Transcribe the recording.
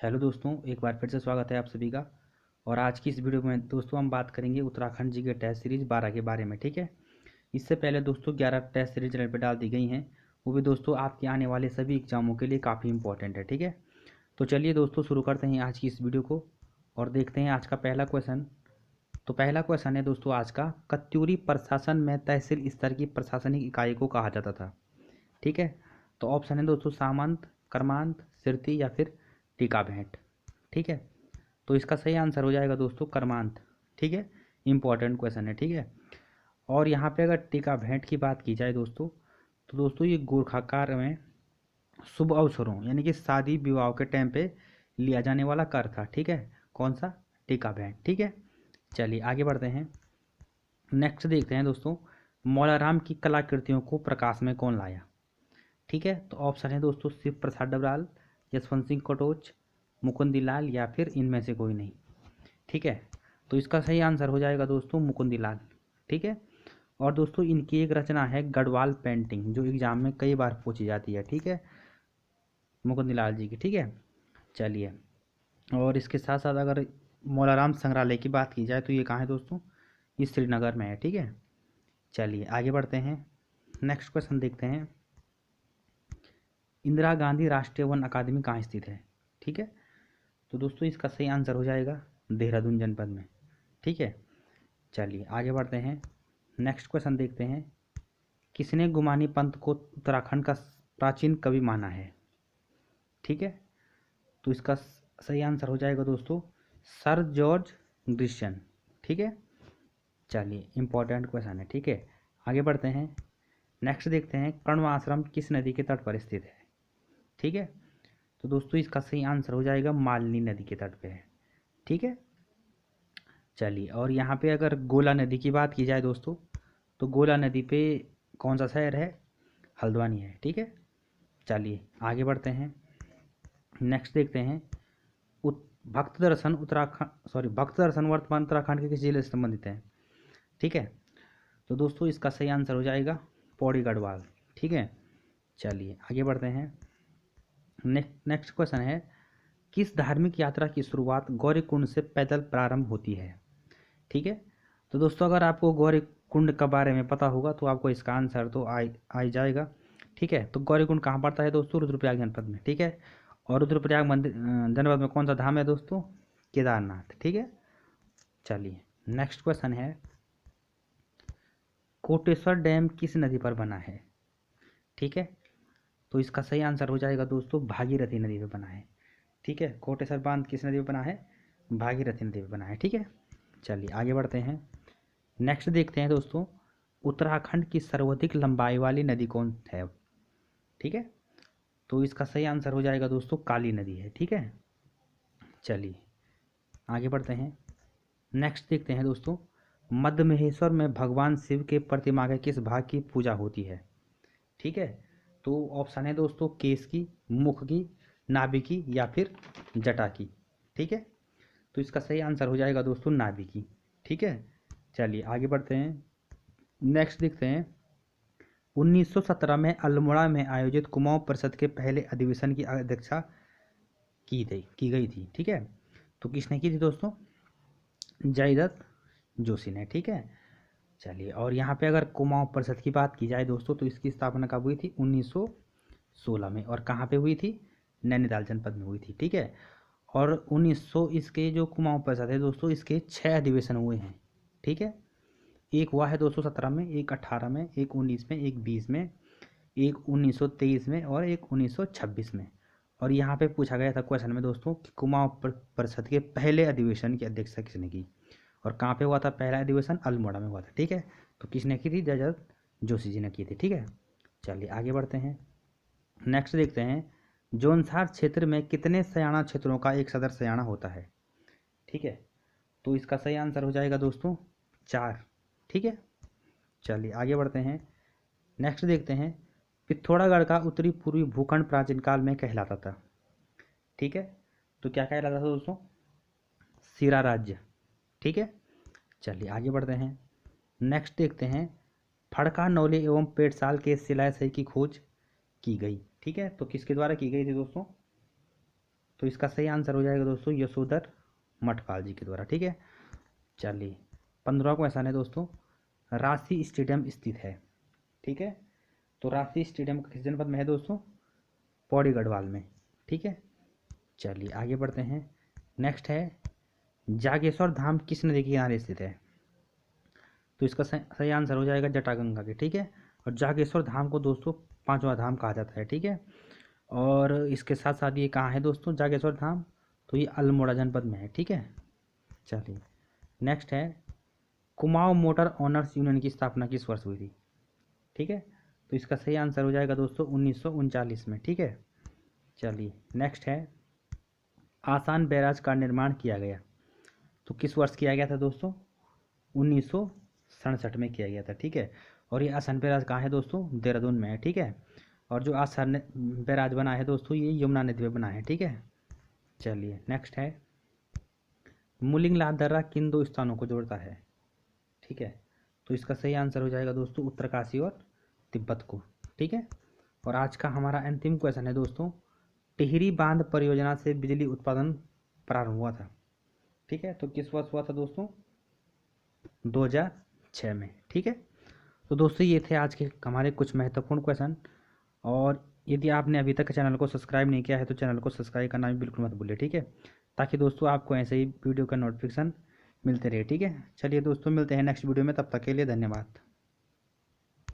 Hello दोस्तों, एक बार फिर से स्वागत है आप सभी का। और आज की इस वीडियो में दोस्तों हम बात करेंगे उत्तराखंड जी के टेस्ट सीरीज 12 के बारे में। ठीक है। इससे पहले दोस्तों 11 टेस्ट सीरीज चैनल पर डाल दी गई हैं, वो भी दोस्तों आपके आने वाले सभी एग्जामों के लिए काफ़ी इंपॉर्टेंट है। ठीक है। तो चलिए दोस्तों शुरू करते हैं आज की इस वीडियो को और देखते हैं आज का पहला क्वेश्चन। तो पहला क्वेश्चन है दोस्तों आज का, कत्यूरी प्रशासन में तहसील स्तर की प्रशासनिक इकाई को कहा जाता था। ठीक है। तो ऑप्शन है दोस्तों सामंत, कर्मांत, सिरती या फिर टीका भेंट। ठीक है। तो इसका सही आंसर हो जाएगा दोस्तों कर्मांत। ठीक है। इंपॉर्टेंट क्वेश्चन है। ठीक है। और यहाँ पे अगर टीका भेंट की बात की जाए दोस्तों, तो दोस्तों ये गोरखाकार में शुभ अवसरों यानी कि शादी विवाह के टाइम पे लिया जाने वाला कर था। ठीक है। कौन सा? टीका भेंट। ठीक है। चलिए आगे बढ़ते हैं। नेक्स्ट देखते हैं दोस्तों, मौलाराम की कलाकृतियों को प्रकाश में कौन लाया। ठीक है। तो ऑप्शन है दोस्तों शिव प्रसाद डबराल, यशवंत सिंह कटोच, मुकुंदीलाल या फिर इनमें से कोई नहीं। ठीक है। तो इसका सही आंसर हो जाएगा दोस्तों मुकुंदीलाल। ठीक है। और दोस्तों इनकी एक रचना है गढ़वाल पेंटिंग, जो एग्जाम में कई बार पूछी जाती है। ठीक है। मुकुंदीलाल जी की। ठीक है। चलिए, और इसके साथ साथ अगर मौलाराम संग्रहालय की बात की जाए तो ये कहाँ है दोस्तों? ये श्रीनगर में है। ठीक है। चलिए आगे बढ़ते हैं। नेक्स्ट क्वेश्चन देखते हैं, इंदिरा गांधी राष्ट्रीय वन अकादमी कहाँ स्थित है। ठीक है। तो दोस्तों इसका सही आंसर हो जाएगा देहरादून जनपद में। ठीक है। चलिए आगे बढ़ते हैं। नेक्स्ट क्वेश्चन देखते हैं, किसने गुमानी पंथ को उत्तराखंड का प्राचीन कवि माना है। ठीक है। तो इसका सही आंसर हो जाएगा दोस्तों सर जॉर्ज ग्रिशन। ठीक है। चलिए इंपॉर्टेंट क्वेश्चन है। ठीक है। आगे बढ़ते हैं। नेक्स्ट देखते हैं, कण्व आश्रम किस नदी के तट पर स्थित है। ठीक है। तो दोस्तों इसका सही आंसर हो जाएगा मालनी नदी के तट पे है। ठीक है। चलिए, और यहाँ पे अगर गोला नदी की बात की जाए दोस्तों, तो गोला नदी पे कौन सा शहर है? हल्द्वानी है। ठीक है। चलिए आगे बढ़ते हैं। नेक्स्ट देखते हैं, भक्त दर्शन भक्त दर्शन वर्तमान उत्तराखंड के किस जिले से संबंधित है। ठीक है। तो दोस्तों इसका सही आंसर हो जाएगा पौड़ी गढ़वाल। ठीक है। चलिए आगे बढ़ते हैं। नेक्स्ट क्वेश्चन है, किस धार्मिक यात्रा की शुरुआत गौरीकुंड से पैदल प्रारंभ होती है। ठीक है। तो दोस्तों अगर आपको गौरीकुंड के बारे में पता होगा तो आपको इसका आंसर तो आ ही जाएगा। ठीक है। तो गौरीकुंड कहाँ पड़ता है दोस्तों? रुद्रप्रयाग जनपद में। ठीक है। और रुद्रप्रयाग मंदिर जनपद में कौन सा धाम है दोस्तों? केदारनाथ। ठीक है। चलिए नेक्स्ट क्वेश्चन है, कोटेश्वर डैम किस नदी पर बना है। ठीक है। तो इसका सही आंसर हो जाएगा दोस्तों भागीरथी नदी पे बना है। ठीक है। कोटेश्वर बांध किस नदी पे बना है? भागीरथी नदी पे बना है। ठीक है। चलिए आगे बढ़ते हैं। नेक्स्ट देखते हैं दोस्तों, उत्तराखंड की सर्वाधिक लंबाई वाली नदी कौन है। ठीक है। तो इसका सही आंसर हो जाएगा दोस्तों काली नदी है। ठीक है। चलिए आगे बढ़ते हैं। नेक्स्ट देखते हैं दोस्तों, मध्य महेश्वर में भगवान शिव के प्रतिमा के किस भाग की पूजा होती है। ठीक है। तो ऑप्शन है दोस्तों केस की, मुख की, नाभि की या फिर जटा की। ठीक है। तो इसका सही आंसर हो जाएगा दोस्तों नाभि की। ठीक है। चलिए आगे बढ़ते हैं। नेक्स्ट देखते हैं, 1917 में अल्मोड़ा में आयोजित कुमाऊं परिषद के पहले अधिवेशन की अध्यक्षता की गई थी। ठीक है। तो किसने की थी दोस्तों? जयदत्त जोशी ने। ठीक है। चलिए, और यहाँ पे अगर कुमाऊं परिषद की बात की जाए दोस्तों, तो इसकी स्थापना कब हुई थी? 1916 में। और कहाँ पे हुई थी? नैनीताल जनपद में हुई थी। ठीक है। और 1900 इसके जो कुमाऊं परिषद है दोस्तों, इसके 6 अधिवेशन हुए हैं। ठीक है। एक हुआ है 217 में, एक 18 में, एक 19 में, एक 20 में, एक 1923 में और एक 1926 में। और यहाँ पे पूछा गया था क्वेश्चन में दोस्तों कि कुमाऊं परिषद के पहले अधिवेशन की अध्यक्षता किसने की और कहाँ पे हुआ था पहला अधिवेशन? अल्मोड़ा में हुआ था। ठीक है। तो किसने की थी? जयदत्त जोशी जी ने की थी। ठीक है। चलिए आगे बढ़ते हैं। नेक्स्ट देखते हैं, जोनसार क्षेत्र में कितने सयाना क्षेत्रों का एक सदर सयाना होता है। ठीक है। तो इसका सही आंसर हो जाएगा दोस्तों 4। ठीक है। चलिए आगे बढ़ते हैं। नेक्स्ट देखते हैं, पिथौरागढ़ का उत्तरी पूर्वी भूखंड प्राचीन काल में कहलाता था। ठीक है। तो क्या कहलाता था दोस्तों? सिरा राज्य। ठीक है। चलिए आगे बढ़ते हैं। नेक्स्ट देखते हैं, फड़का नौले एवं पेटसाल के शिलाशय की खोज की गई। ठीक है। तो किसके द्वारा की गई थी दोस्तों? तो इसका सही आंसर हो जाएगा दोस्तों यशोधर मठपाल जी के द्वारा। ठीक है, चलिए 15वां क्वेश्चन है दोस्तों, रांची स्टेडियम स्थित है। ठीक है, तो रांची स्टेडियम किस जनपद में है दोस्तों? पौड़ी गढ़वाल में। ठीक है, चलिए आगे बढ़ते हैं। नेक्स्ट है जागेश्वर धाम किस नदी के किनारे स्थित है? तो इसका सही आंसर हो जाएगा जटागंगा के। ठीक है, और जागेश्वर धाम को दोस्तों 5वां धाम कहा जाता है। ठीक है, और इसके साथ साथ ये कहाँ है दोस्तों जागेश्वर धाम? तो ये अल्मोड़ा जनपद में है। ठीक है, चलिए नेक्स्ट है कुमाऊं मोटर ऑनर्स यूनियन की स्थापना किस वर्ष हुई थी? ठीक है, तो इसका सही आंसर हो जाएगा दोस्तों 1939 में। ठीक है, चलिए नेक्स्ट है आसान बैराज का निर्माण किया गया, तो किस वर्ष किया गया था दोस्तों? 1967 में किया गया था। ठीक है, और ये आसान बैराज कहाँ है दोस्तों? देहरादून में है। ठीक है, और जो आसान बैराज बना है दोस्तों ये यमुना नदी में बना है। ठीक है, चलिए नेक्स्ट है मुलिंगला दर्रा किन दो स्थानों को जोड़ता है? ठीक है, तो इसका सही आंसर हो जाएगा दोस्तों उत्तरकाशी और तिब्बत को। ठीक है, और आज का हमारा अंतिम क्वेश्चन है दोस्तों, टिहरी बांध परियोजना से बिजली उत्पादन प्रारंभ हुआ था। ठीक है, तो किस वर्ष हुआ था दोस्तों? 2006 में। ठीक है, तो दोस्तों ये थे आज के हमारे कुछ महत्वपूर्ण क्वेश्चन, और यदि आपने अभी तक चैनल को सब्सक्राइब नहीं किया है तो चैनल को सब्सक्राइब करना भी बिल्कुल मत भूलिए। ठीक है, ताकि दोस्तों आपको ऐसे ही वीडियो का नोटिफिकेशन मिलते रहे। ठीक है, चलिए दोस्तों मिलते हैं नेक्स्ट वीडियो में, तब तक के लिए धन्यवाद।